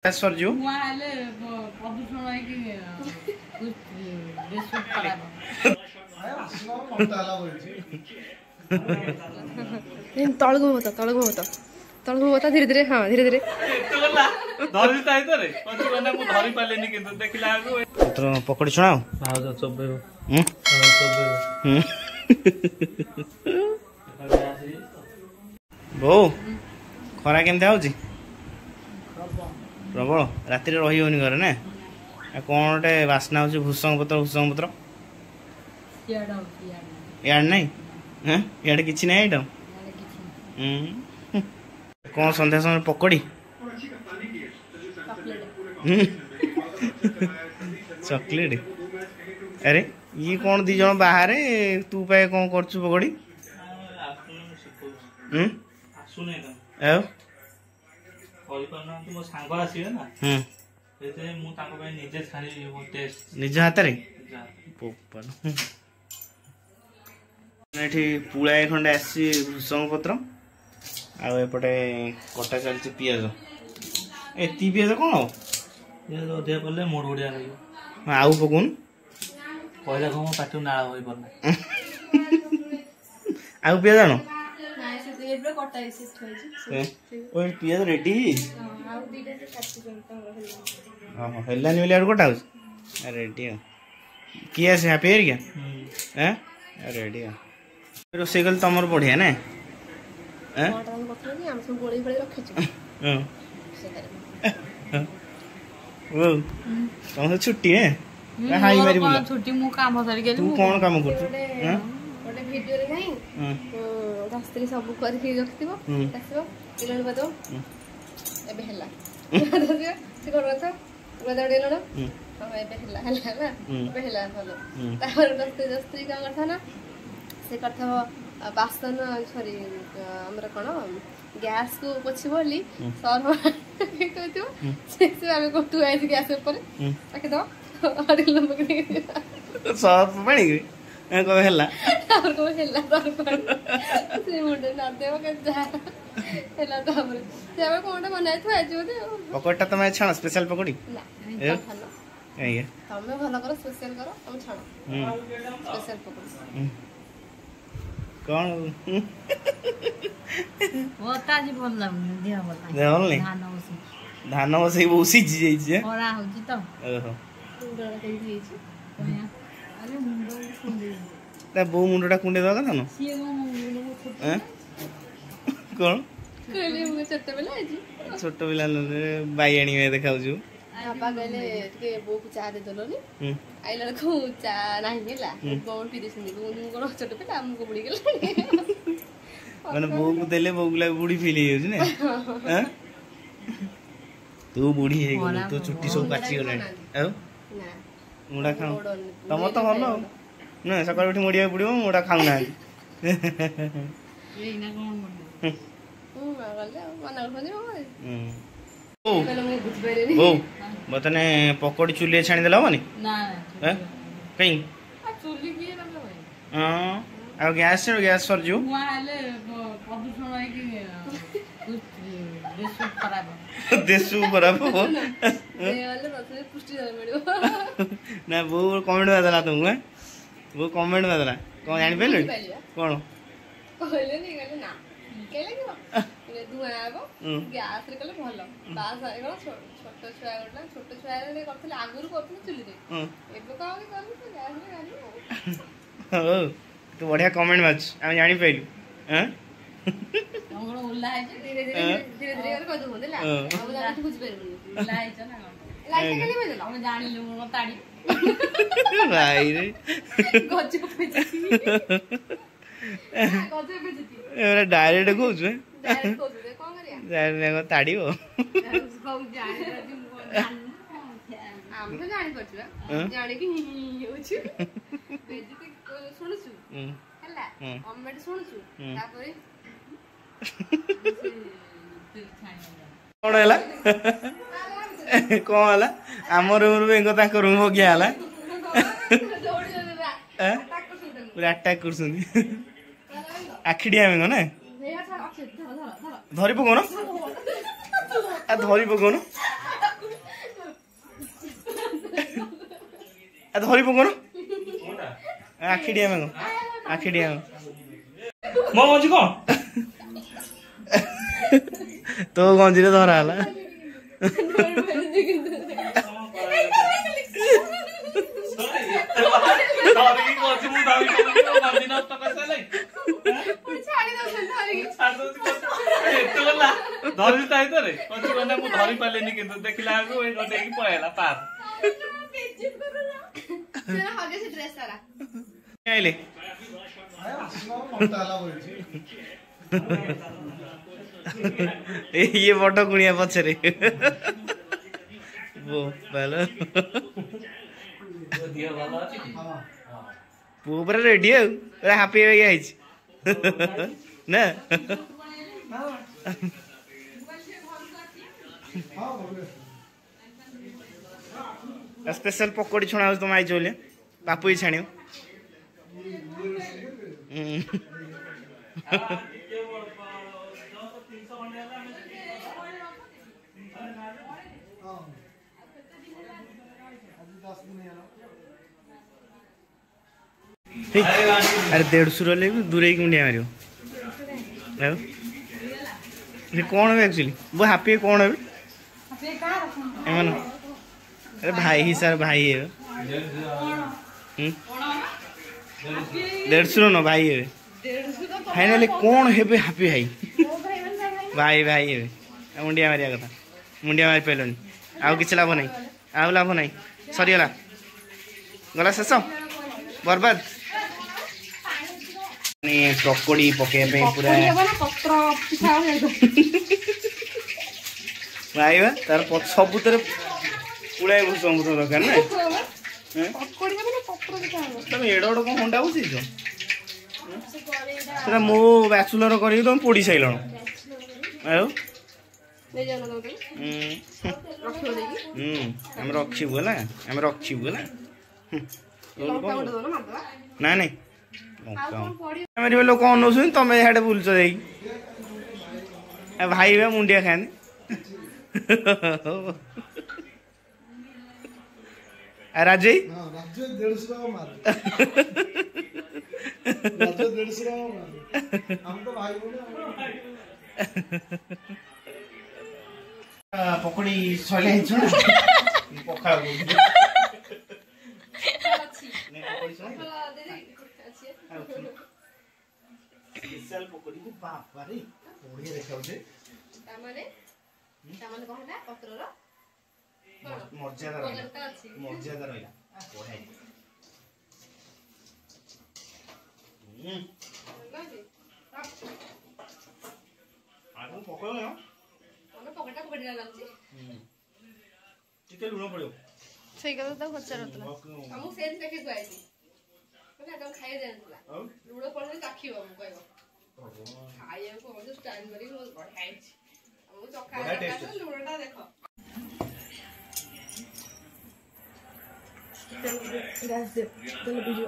सरजू तलगु मत धीरे धीरे हाँ धीरे धीरे पकड़ी छुणाओ बो खरा केमती आउची प्रबल राति रही होनी घरे ना कौन गोटे बास्ना हो भूसंग पत्र यार नहीं इे कि ना आइटम कौन सन्ध्या समय पकड़ी चॉकलेट अरे ये कौन दी जन बाहर तू पाए कौन कर पकड़ी निज हाथ पुलाए खंडे आसी भूसंग पत्र आपटे कटा चलती पिज एति पिज कौन अधिक कले मोड़ बढ़िया लगे आउ पकौन कहला कम पाठ नाला हो पार आउ पिज जान पिज रेडी हेलानी बोली कटा हो रेडी किए आसे हैप्पी क्या रेडी रोसे कल तुम बढ़िया ना तुम छुट्टी है हाई मारी बोला छुट्टी मु काम सरी गेली तू कौन काम कर गोटे वीडियो रे नहीं रास्त्री सब करके रखतिबो देखिबो इलन बतो एबे हला से कर रहा था बदा डेलो ना हां एबे हला ना एबे हला भलो तार रास्त्री का करथा ना से करथा बासन सॉरी हमर कोन गैस को पछि बोली सर कहतो से आमे को तू आइ गैस ऊपर ताके दो अडिल पकड़ी सब पानी के को हला और को हला से मुंडे ना देव के जा हला तो हमरे से आमे कोनटा बनाइ थु आज बोले पकोड़ा तमे छाण स्पेशल पकोड़ी ना ये तमे भलो करो स्पेशल करो हम छाण स्पेशल पकोड़ी कौन वो ताजी बोल ला दिया बोल नहीं धान बसई बसी जाइए ओरा हो जी तो ओहो मुंडा कई दिए अरे मुंडा कुंडे ता बो मुंडा कुंडे दगा था न सिए गो मुंडा हैं कौन कहले मु छोटे बेला जी छोटे बेला बाईणी में देखाउ छु आपा कहले के बो को चा दे दलो नी आइला को चा नाही गेला बोल पी देसनी बो को छोटे बेला हमको बुड़ी गेला माने बो को देले बो गुला बुड़ी फील हो छी ने हैं तू बुढ़ी है गलो तो छुट्टी सब पाची गलानी आ ना मुड़ा खाऊ तम तो भलो ना सकाळ उठी मुड़िया बुड़ियो मुड़ा खाऊ ना एइना कोन गले मना करनी हो ओ बतने पकोड़ी चुली छाणी देला होनी ना हैं कहीं चुली की ना भाई हां आ गैस सर जो हुआ आले प्रदूषण है कि देशु खराब हो ए वाले बस पुष्टि मिलियो ना वो कमेंट में देला तुम वो कमेंट में देला कौन जानि पेले कौन कहले नहीं कहले ना केले कि ले दुआ आबो गैस रे कले भलो बास आए गलो छोटो छुआ गला छोटो छुआ रे करथले आगुर करथले चुली रे एबे का के करली तो गैस रे गाली हो तू बढ़िया कमेंट माच हम जानि पेलु हैं हमरो उल्ला है धीरे धीरे कर कह दो देला हम जानि कुछ पेरबो उल्ला है ना लाइट केली बेला हम जानि लु मो ताड़ी भाई रे गजो पे जती गजो पे जती एरा डायरेक्ट कहू छु डायरेक्ट कहू दे कोन करिया डायरेक्ट ताड़ी हो उसको जानि राजी मो हम तो जानि पछु जानि कि हो छु बेजती सुनु छु हला कमेंट सुनु छु तापरे कौन है कौन है आम रूम रूम हो गया पूरा अटैक कर आखिडिया में ना धरी पकौन धरी पकौन ଧରି ପକଉନ ଆଖି ଡିଆ ମାଗ ଆଖି ଡିଆ ମୋ ମଞ୍ଜି କଣ ତୋ ଗଞ୍ଜିରେ ଧରା ହେଲା ଧରି ଭିତରେ ମୁଁ ଧରି ପାରିଲିନି କିନ୍ତୁ ଦେଖିଲା ବେଳକୁ ଦେଇକି ପଳେଇଲା ପାର ଆଇଲେ ये बड़ गुणिया पछरे पूरा रेडी पूरा हापी हो गया ना स्पेशल पकोड़ी छुणा तुम आई बोले बापू ही छाण अरे 150 रे दूर मुंडिया मार कौन है एक्चुअली वो हापी कौन है अरे भाई ही सर भाई है 150 न भाई है फाइनली कौन है हापी भाई भाई भाई है मुंडिया मारिया कथा मुंडिया मारी पारे आउ कि लाभ ना आउ लाभ ना सरीगला गला शेष बर्बाद पकोड़ी पके पूरा भाई तार सब पुड़ा भूषण भूषण दरकार ना तुम एड कौन हंडा बसईच मो बैचुलर कर तुम पोड़ी साइल रखू है रखू है ना नहीं लोक अनौस तुम यहाँ बुलच भाई बा मुंडिया खाने राजे पकोड़ी सैले पखा स्पेशल पकोड़ी को बापा रे बढ़िया देखा होते तामाने कहला पत्रर मर्यादा मर्यादा रहिला बढ़िया आगो पकोड़ा ना ओने पकोड़ा को बढ़िया लागछि चिकन लुण पड़ियो सही कथा तो पचारतला हमु सेंस देखे गुआइछि मतलब एकदम खाइ जानला लुण पड़ले ताखिबो हम कहबो खाइए को हम स्टाइल करी बहुत बढ़िया है हमु चखा लुणटा देखो गैस दे चलो वीडियो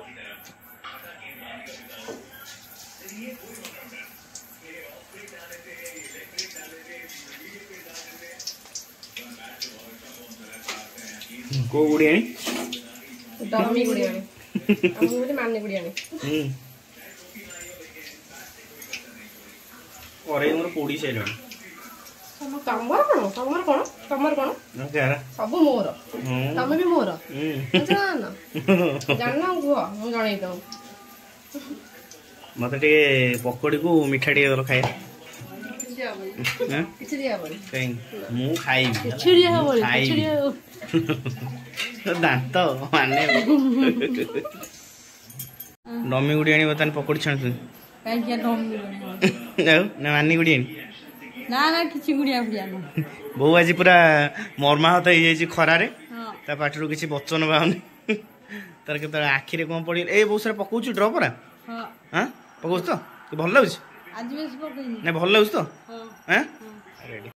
को गुड़ियानी डम्मी गुड़ियानी हमु बोले मानने गुड़ियानी और मोर पोड़ी सैलनी तमर कोन सब मोर तमे भी मोर जान जान गुह मु जणै दऊ मते टे पकोड़ी को मिठा टे दर खाए किछ दिया बोली मु खाई किछ दिया बोली किछ दिया दांत माने डमी गुड़ियानी बतन पकोड़ी छाणछु काई के डमी ना मानी गुड़ियानी ना ना किछि गुड़िया गुड़िया ना बहु आज पूरा मर्माहत हो जाइए खरारे ता पाटरू किसी बचन बाहनी तार के आखि रे कोन पड़ी ए बहुत सारा पकाउछु ड्रॉप रा हां पकाउछ तो भल लागछ आज बेस पकाइनी ना भल लागछ तो हां रेडी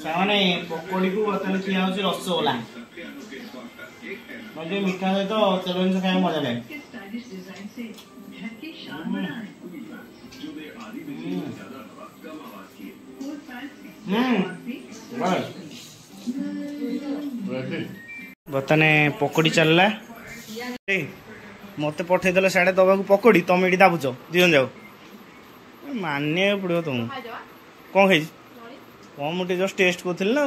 सामाने पकोड़ी को बतन किया होछ रसगोल्ला मजे मीठा है तो चलन से खाए मजा लागे बर्तने पकोड़ी चलला मत पठेदेल साढ़े दबा पकड़ी तुम ये दाबुच दिजन जाओ मानिया पड़ो तुमको कौन खाई कौन मुझे जस्ट टेस्ट करी ना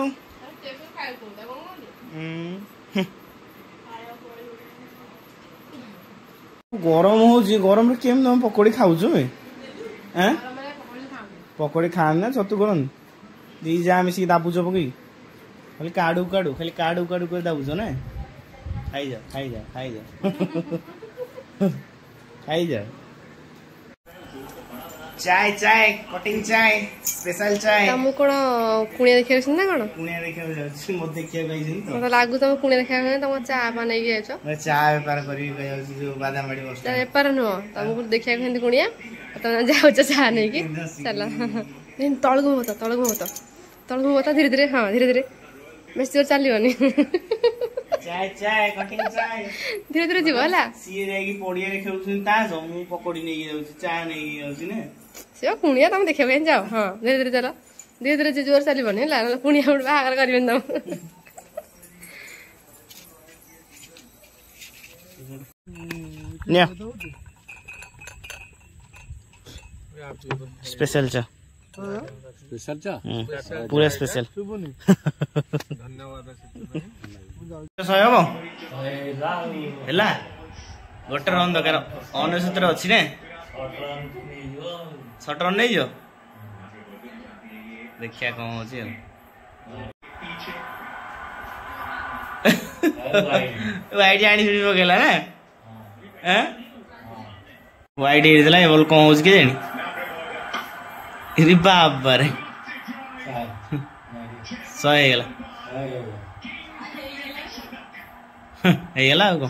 गरम हो गरम केम तुम पकड़ी खाऊ पकड़ी खाना छतु करन दी जा मिसिक दाबुच पकई खाली काड़ू काड़ू खाली काड़ू काड़ू कर दाबुच ना खाई जा खाई जा खाई जा खाई जा चाय चाय कटिंग चाय स्पेशल चाय तम कोन कुणिया देखिया ना कोन कुणिया देखिया जाउछि मत देखिया गइसिन तो मत लागु तम कुणिया देखिया तम चा पा नै गेछ मैं चाय व्यापार करी गइछि जो बादाम बाड़ी बस चाय व्यापार न तमको देखिया केंदी कुणिया तम जाउ चा नै की चला नहीं तळगु मत धीरे धीरे हां धीरे धीरे मेस्योर चलियोनी चाय चाय कटिंग चाय धीरे धीरे जीव हला सी रेगी पडिया रे खेउछिन ता जो मु पकोडी नै जाउछि चाय नै जाउछि ने से कुणिया तम देखिया केन जाओ हां धीरे धीरे चला धीरे धीरे जोर चलिबनी हला कुणिया उड बागर करबेन तम ने स्पेशल चा स्पेशल चा पूरा स्पेशल धन्यवाद सय हबो हेला गोटे रन दरकार 69 अछि ने शॉट रन नै जो देखिया कौन होची वाइड जानी सुनी पकेला ना हैं वाइड हेला बोल कौन होच के जानी रे बाबा रे 100 हेला हेला को